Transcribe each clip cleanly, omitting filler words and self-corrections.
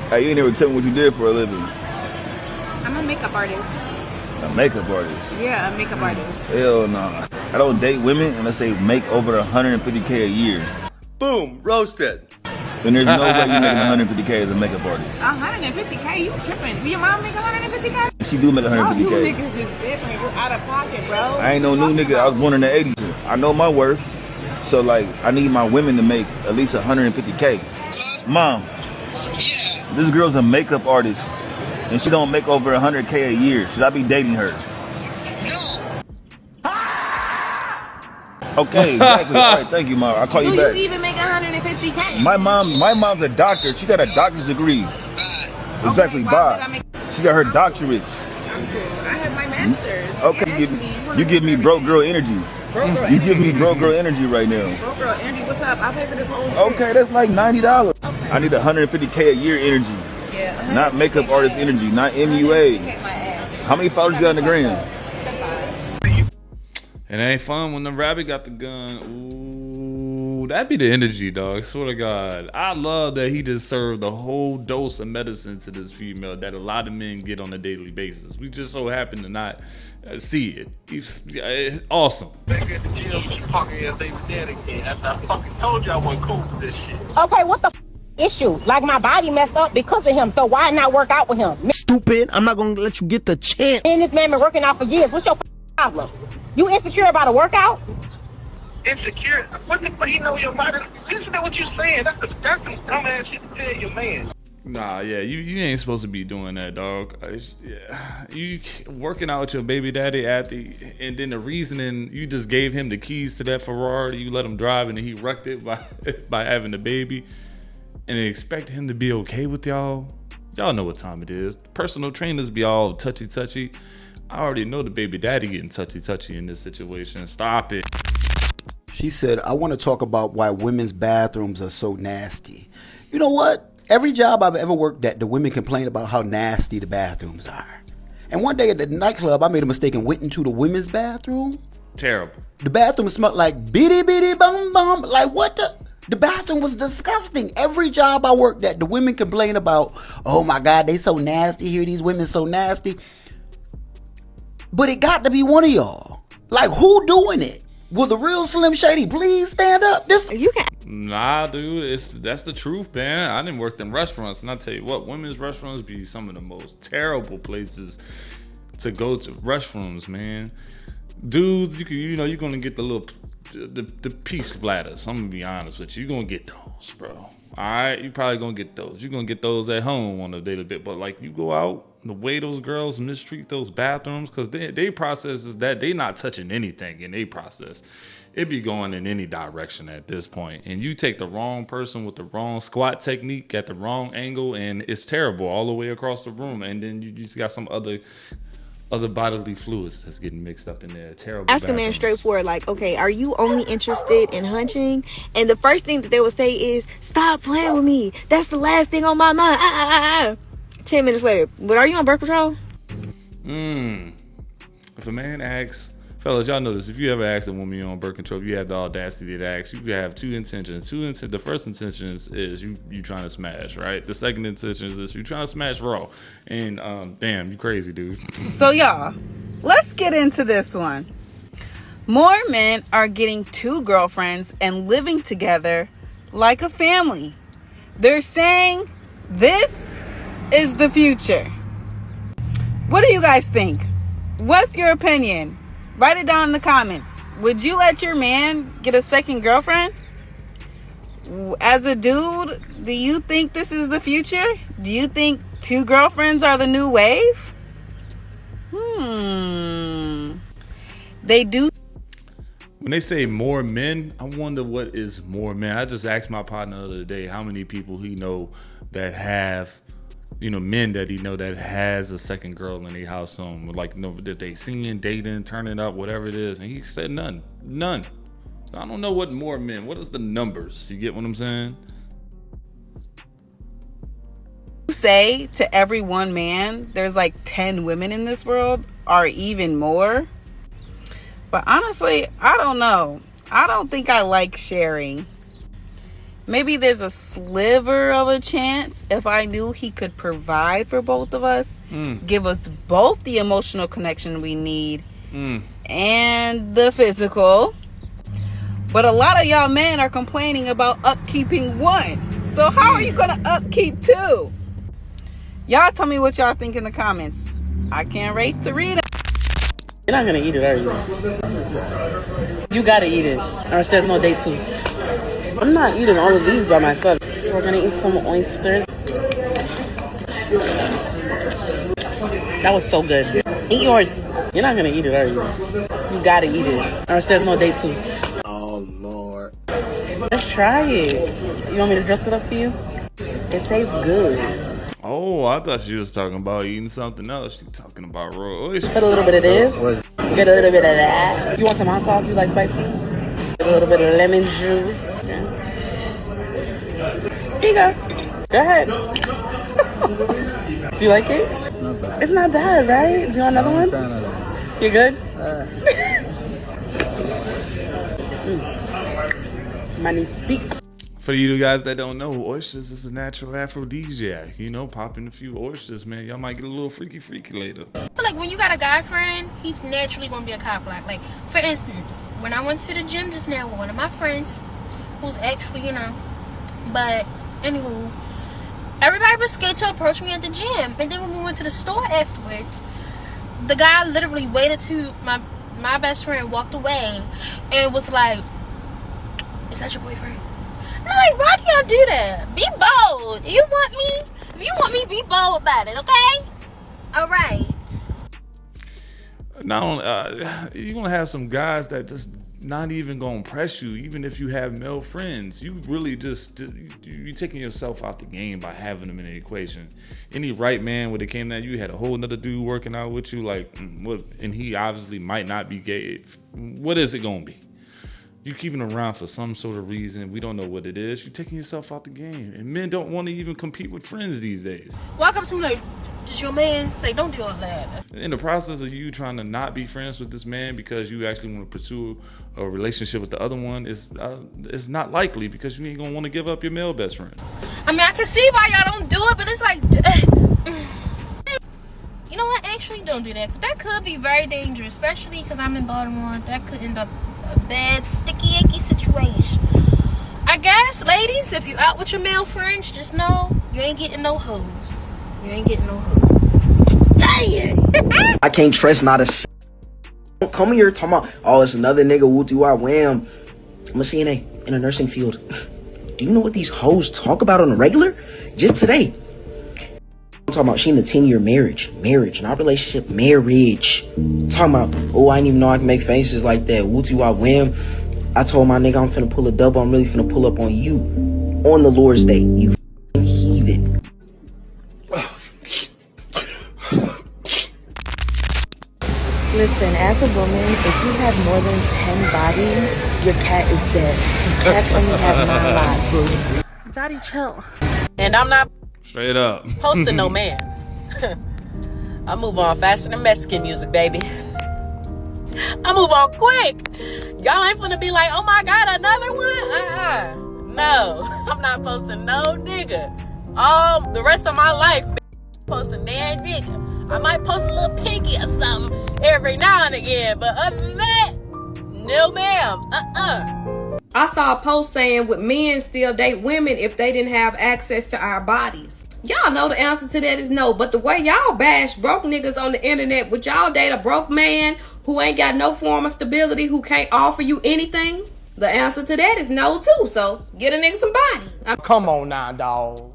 Hey, you ain't never tell me what you did for a living. I'm a makeup artist. A makeup artist? Yeah, a makeup artist. Hell no. I don't date women unless they make over 150K a year. Boom, roasted. And there's no way you making 150K as a makeup artist. 150K? You tripping? Do your mom make 150K? She do make Oh, 150K. you niggas is different. You're out of pocket, bro. I ain't no new nigga. I was born in the 80s. I know my worth. So, like, I need my women to make at least 150K. Mom, this girl's a makeup artist, and she don't make over 100K a year. Should I be dating her? Okay, exactly. All right, thank you, Mom. I'll call you back. Do you even make 150K? My mom's a doctor. She got a doctor's degree. Exactly, Okay, Bob. She got her doctorates. I'm cool. I have my master's. Okay, you give me broke girl energy. You give me broke girl energy right now. Broke girl energy, what's up? I'll pay for this whole shit. Okay, that's like $90. Okay. I need 150K a year energy. Yeah, Not makeup artist energy, not MUA. How many followers you got on the gram? It ain't fun when the rabbit got the gun. Ooh, that'd be the energy, dog. Swear to God. I love that he just served the whole dose of medicine to this female that a lot of men get on a daily basis. We just so happen to not see it. It's awesome. Nigga, the jail was fucking your baby dad again. After I fucking told you I wasn't cool with this shit. Okay, what the issue? Like, my body messed up because of him, so why not work out with him? Stupid, I'm not gonna let you get the chance. Me and this man been working out for years. What's your problem? You insecure about a workout? Insecure? What the fuck? You know your body. Listen to what you saying. That's some dumbass shit to tell your man. Nah, yeah, you ain't supposed to be doing that, dog. You working out with your baby daddy and then the reasoning, you just gave him the keys to that Ferrari, you let him drive, and then he wrecked it by having the baby, and they expect him to be okay with y'all. Y'all know what time it is. Personal trainers be all touchy. I already know the baby daddy getting touchy in this situation. Stop it. She said, I want to talk about why women's bathrooms are so nasty. You know what? Every job I've ever worked at, the women complain about how nasty the bathrooms are. And one day at the nightclub, I made a mistake and went into the women's bathroom. Terrible. The bathroom smelled like bitty bum bum. Like, what the? The bathroom was disgusting. Every job I worked at, the women complain about, oh my God, they so nasty here. These women so nasty. But it got to be one of y'all. Like, who doing it? Will the real Slim Shady please stand up? You can. Nah, dude, that's the truth, man. I didn't work in restaurants, and I tell you what, women's restaurants be some of the most terrible places to go to. Restrooms, man. Dudes, you're gonna get the pee splatters. I'm gonna be honest with you. You're gonna get those, bro. All right, you probably gonna get those. You're gonna get those at home on a daily bit, but like you go out. The way those girls mistreat those bathrooms, because they process is that they not touching anything in they process. It be going in any direction at this point. And you take the wrong person with the wrong squat technique at the wrong angle, and it's terrible all the way across the room. And then you just got some other bodily fluids that's getting mixed up in there. Terrible. Ask a man straightforward, like, okay, are you only interested in hunching? And the first thing that they will say is, stop playing with me. That's the last thing on my mind. 10 minutes later, but are you on birth control? If a man asks, fellas, y'all know this, if you ever ask a woman you're on birth control, if you have the audacity to ask, you have two intentions. The first intention is you trying to smash, right? The second intention is you trying to smash raw. And damn, you crazy, dude. So y'all, let's get into this one. More men are getting 2 girlfriends and living together like a family. They're saying this is the future. What do you guys think? What's your opinion? Write it down in the comments. Would you let your man get a second girlfriend? As a dude, do you think this is the future? Do you think 2 girlfriends are the new wave? They do. When they say more men, I wonder what is more men. I just asked my partner the other day how many people he know that have, men that he know that has a second girl in their house home. Like, that they seeing, dating, turning up, whatever it is. And he said none. So I don't know what more men. What is the numbers? You get what I'm saying? Say to every one man, there's like 10 women in this world, or even more. But honestly, I don't know. I don't think I like sharing. Maybe there's a sliver of a chance if I knew he could provide for both of us, give us both the emotional connection we need and the physical. But a lot of y'all men are complaining about upkeeping one. So how are you going to upkeep two? Y'all tell me what y'all think in the comments. I can't wait to read it. You're not gonna eat it, are you? You gotta eat it, or else there's no day two. I'm not eating all of these by myself. So we're gonna eat some oysters. That was so good. Eat yours. You're not gonna eat it, are you? You gotta eat it, or else there's no day two. Oh Lord. Let's try it. You want me to dress it up for you? It tastes good. Oh, I thought she was talking about eating something else. She's talking about raw oyster. Put a little bit of this. Get a little bit of that. You want some hot sauce? You like spicy? Get a little bit of lemon juice. Okay. Here you go. Go ahead. Do you like it? It's not bad, right? Do you want another one? You good? Magnifique. For you guys that don't know, oysters is a natural aphrodisiac. You know, popping a few oysters, man. Y'all might get a little freaky later. I feel like when you got a guy friend, he's naturally gonna be a cop block. Like, for instance, when I went to the gym just now with one of my friends, who's actually, but anywho, everybody was scared to approach me at the gym. And then when we went to the store afterwards, the guy literally waited till my best friend walked away and was like, "Is that your boyfriend?" I'm like, why do y'all do that? Be bold. You want me? If you want me, be bold about it, okay? All right. Now, you're going to have some guys that just not even going to press you, even if you have male friends. You really just, you're taking yourself out the game by having them in the equation. Any right man, when it came to that, you had a whole nother dude working out with you, like, and he obviously might not be gay. What is it going to be? You keeping around for some sort of reason. We don't know what it is. You're taking yourself out the game. And men don't want to even compete with friends these days. Walk up to me like, "This your man?" Say, don't do all that. In the process of you trying to not be friends with this man because you actually want to pursue a relationship with the other one, it's not likely because you ain't going to want to give up your male best friend. I mean, I can see why y'all don't do it, but it's like, you know what? Actually, don't do that. Because that could be very dangerous, especially because I'm in Baltimore. That could end up a bad, sticky, icky situation. I guess, ladies, if you out with your male friends, just know you ain't getting no hoes. You ain't getting no hoes. Dang! I can't trust not a don't come here talking about, oh, it's another nigga, wham. I'm a CNA in the nursing field. Do you know what these hoes talk about on a regular? Just today. I'm talking about she in a 10-year marriage, not relationship, marriage. Talking about, oh, I didn't even know I can make faces like that, wham. I told my nigga I'm finna pull a double, I'm really finna pull up on you on the Lord's Day, you heathen. Listen, as a woman, if you have more than 10 bodies, your cat is dead. Cats only have 9 lives, boo. Daddy, chill. And I'm not Straight up. posting no man. I move on faster than Mexican music, baby. I move on quick. Y'all ain't finna be like, oh my God, another one? No, I'm not posting no nigga. All the rest of my life, posting that nigga. I might post a little pinky or something every now and again, but other than that, no ma'am. I saw a post saying, would men still date women if they didn't have access to our bodies? Y'all know the answer to that is no. But the way y'all bash broke niggas on the internet, would y'all date a broke man who ain't got no form of stability, who can't offer you anything? The answer to that is no too. So get a nigga some body. Come on now, dog.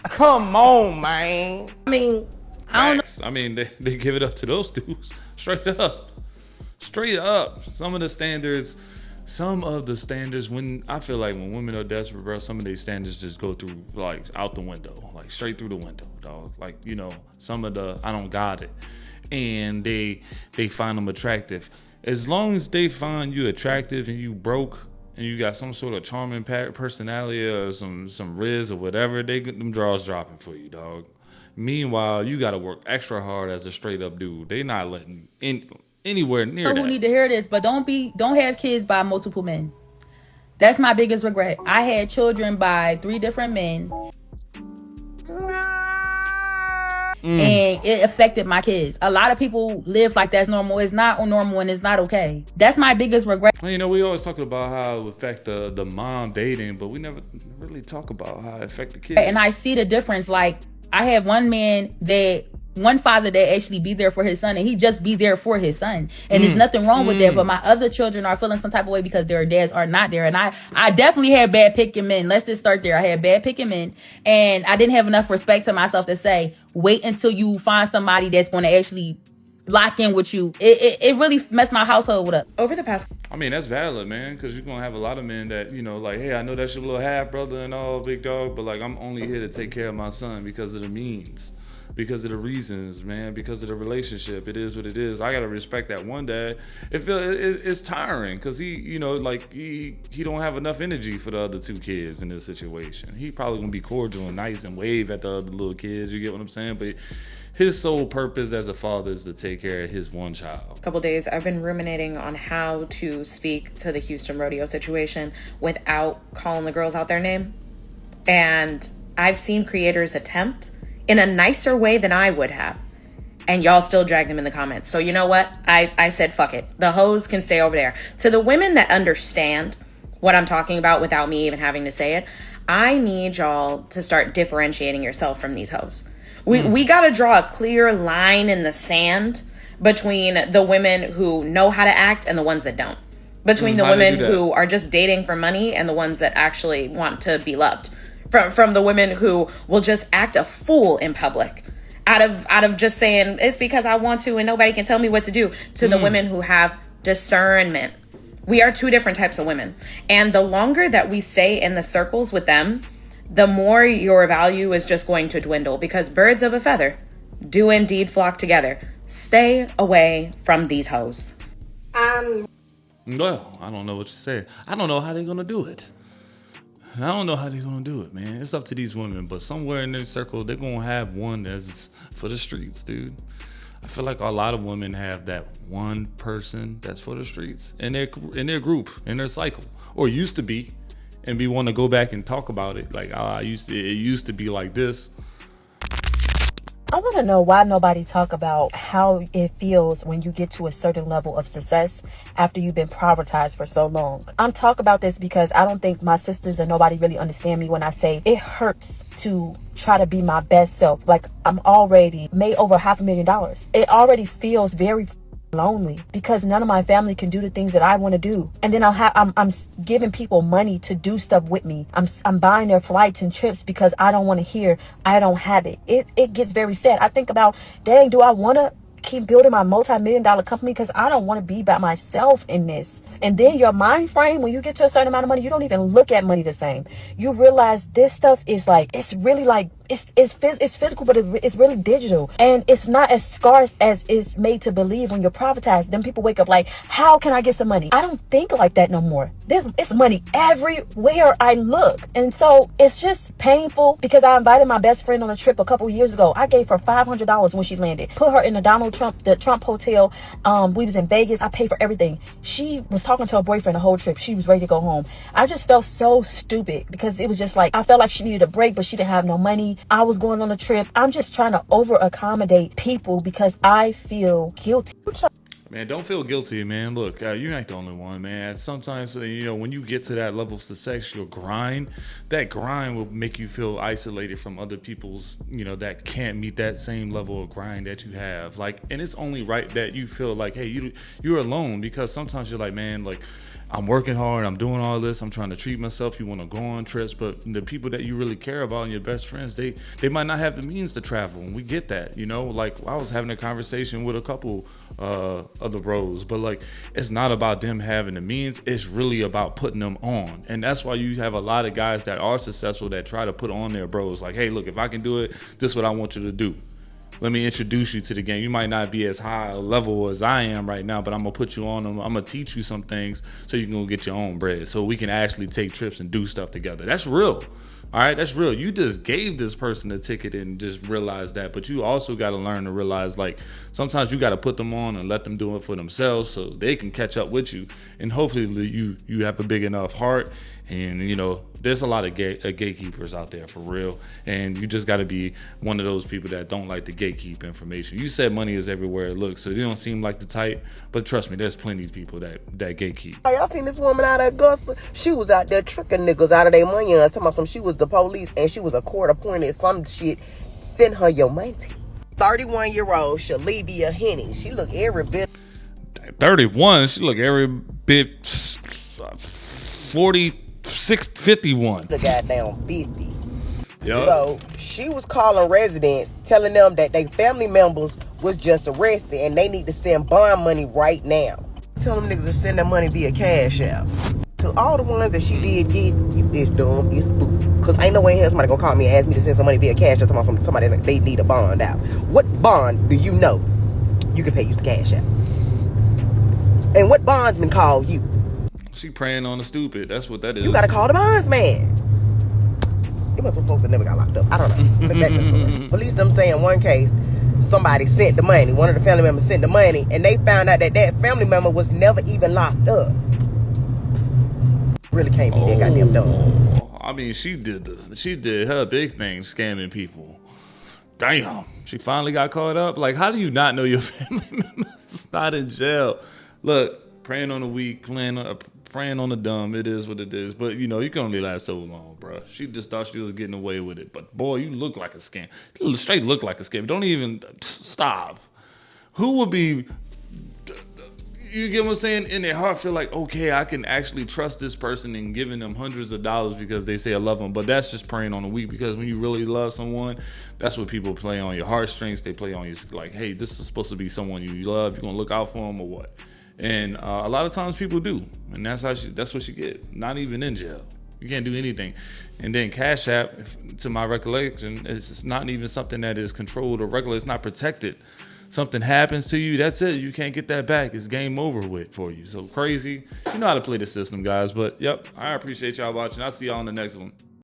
Come on, man. I mean, Facts. I mean, they give it up to those dudes. Straight up. Some of the standards, when I feel like when women are desperate, bro, some of these standards just go through, like, out the window, like straight through the window, dog. Like, some of the, I don't got it. And they find them attractive. As long as they find you attractive and you broke and you got some sort of charming personality or some riz or whatever, them draws dropping for you, dog. Meanwhile, you got to work extra hard as a straight up dude. They not letting anywhere near that. Who need to hear this, but don't have kids by multiple men. That's my biggest regret. I had children by 3 different men. And it affected my kids. A lot of people live like that's normal. It's not normal and it's not okay. That's my biggest regret. Well, you know, we always talk about how it affect the mom dating, but we never really talk about how it affect the kids. And I see the difference. Like, I have one father that actually be there for his son, and he just be there for his son. And there's nothing wrong with that. But my other children are feeling some type of way because their dads are not there. And I definitely had bad picking men. Let's just start there. I had bad picking men, and I didn't have enough respect to myself to say, wait until you find somebody that's going to actually lock in with you. It really messed my household up. Over the past, I mean, that's valid, man, because you're gonna have a lot of men that, you know, like, hey, I know that's your little half brother and all, big dog, but like, I'm only here to take care of my son because of the means, because of the reasons, man, because of the relationship. It is what it is. I gotta respect that one dad. It's tiring because he don't have enough energy for the other 2 kids in this situation. He probably gonna be cordial and nice and wave at the other little kids. You get what I'm saying? But his sole purpose as a father is to take care of his one child. Couple days, I've been ruminating on how to speak to the Houston rodeo situation without calling the girls out their name. And I've seen creators attempt in a nicer way than I would have. And y'all still drag them in the comments. So you know what? I said, fuck it. The hoes can stay over there. To the women that understand what I'm talking about without me even having to say it, I need y'all to start differentiating yourself from these hoes. We got to draw a clear line in the sand between the women who know how to act and the ones that don't. Between the women who are just dating for money and the ones that actually want to be loved. From the women who will just act a fool in public out of just saying it's because I want to and nobody can tell me what to do, to the women who have discernment. We are 2 different types of women. And the longer that we stay in the circles with them, the more your value is just going to dwindle, because birds of a feather do indeed flock together. Stay away from these hoes. Well, I don't know what you say. I don't know how they're gonna do it. I don't know how they're gonna do it, man. It's up to these women, but somewhere in their circle, they're gonna have one that's for the streets, dude. I feel like a lot of women have that one person that's for the streets in their group, in their cycle, or used to be, and be want to go back and talk about it. Like, it used to be like this. I want to know why nobody talk about how it feels when you get to a certain level of success after you've been prioritized for so long. I'm talking about this because I don't think my sisters and nobody really understand me when I say it hurts to try to be my best self. Like, I'm already made over $500,000. It already feels very lonely because none of my family can do the things that I want to do, and then I'm giving people money to do stuff with me. I'm buying their flights and trips because I don't want to hear I don't have it. It gets very sad. I think about, dang, do I want to keep building my multi-million-dollar company? Because I don't want to be by myself in this. And then your mind frame, when you get to a certain amount of money, you don't even look at money the same. You realize this stuff is like, it's really like, it's physical, but it's really digital, and it's not as scarce as it's made to believe when you're privatized. Then people wake up like, how can I get some money? I don't think like that no more. It's money everywhere I look, and so it's just painful because I invited my best friend on a trip a couple years ago. I gave her $500 when she landed, put her in the Trump hotel. We was in Vegas. I paid for everything. She was talking to her boyfriend the whole trip. She was ready to go home. I just felt so stupid because it was just like, I felt like she needed a break, but she didn't have no money. I was going on a trip. I'm just trying to over accommodate people because I feel guilty. Man, don't feel guilty, man. Look, you're not the only one, man. Sometimes, when you get to that level of success, that grind will make you feel isolated from other people's, that can't meet that same level of grind that you have. Like, and it's only right that you feel like, hey, you're alone, because sometimes you're like, man, like, I'm working hard, I'm doing all this, I'm trying to treat myself, you want to go on trips, but the people that you really care about and your best friends, they might not have the means to travel, and we get that, like I was having a conversation with a couple other bros, but like, it's not about them having the means, it's really about putting them on. And that's why you have a lot of guys that are successful that try to put on their bros, like, hey, look, if I can do it, this is what I want you to do. Let me introduce you to the game. You might not be as high a level as I am right now, but I'm going to put you on them. I'm going to teach you some things so you can go get your own bread, so we can actually take trips and do stuff together. That's real. All right, that's real. You just gave this person a ticket and just realized that. But you also got to learn to realize, like, sometimes you got to put them on and let them do it for themselves so they can catch up with you. And hopefully you have a big enough heart. And, you know, there's a lot of gatekeepers out there for real. And you just got to be one of those people that don't like to gatekeep information. You said money is everywhere it looks, so you don't seem like the type. But trust me, there's plenty of people that gatekeep. Hey, y'all seen this woman out of Augusta? She was out there tricking niggas out of their money and talking about some. She was the police and she was a court appointed some shit. Send her your money. 31-year-old Shalivia Henning. She look every bit. 31. She look every bit 46, 51. The goddamn 50. Yep. So she was calling residents, telling them that their family members was just arrested and they need to send bond money right now. Tell them niggas to send their money via Cash App. To all the ones that she did get, you is dumb, it's boo. Cause ain't no way in hell somebody gonna call me and ask me to send some money via Cash App to somebody that they need a bond out. What bond do you know you can pay using Cash App? And what bondsman call you? She preying on the stupid. That's what that is. You gotta call the bondsman. It was some folks that never got locked up. I don't know. But that's just police them say in one case, somebody sent the money. One of the family members sent the money, and they found out that family member was never even locked up. Really can't be that goddamn dumb. I mean, she did her big thing, scamming people. Damn, she finally got caught up. Like, how do you not know your family member's not in jail? Look, preying on the weak, preying on the dumb. It is what it is. But, you know, you can only last so long, bro. She just thought she was getting away with it. But, boy, you look like a scam. You straight look like a scam. Don't even stop. Who would be, you get what I'm saying, in their heart feel like, okay, I can actually trust this person and giving them hundreds of dollars because they say I love them. But that's just preying on the weak, because when you really love someone, that's what people play on your heartstrings. They play on you like, hey, this is supposed to be someone you love. You're going to look out for them or what? And a lot of times people do, and that's what she get. Not even in jail. You can't do anything. And then Cash App, to my recollection, it's not even something that is controlled or regular. It's not protected. Something happens to you, that's it. You can't get that back. It's game over with for you. So crazy. You know how to play the system, guys. But yep, I appreciate y'all watching. I'll see y'all on the next one.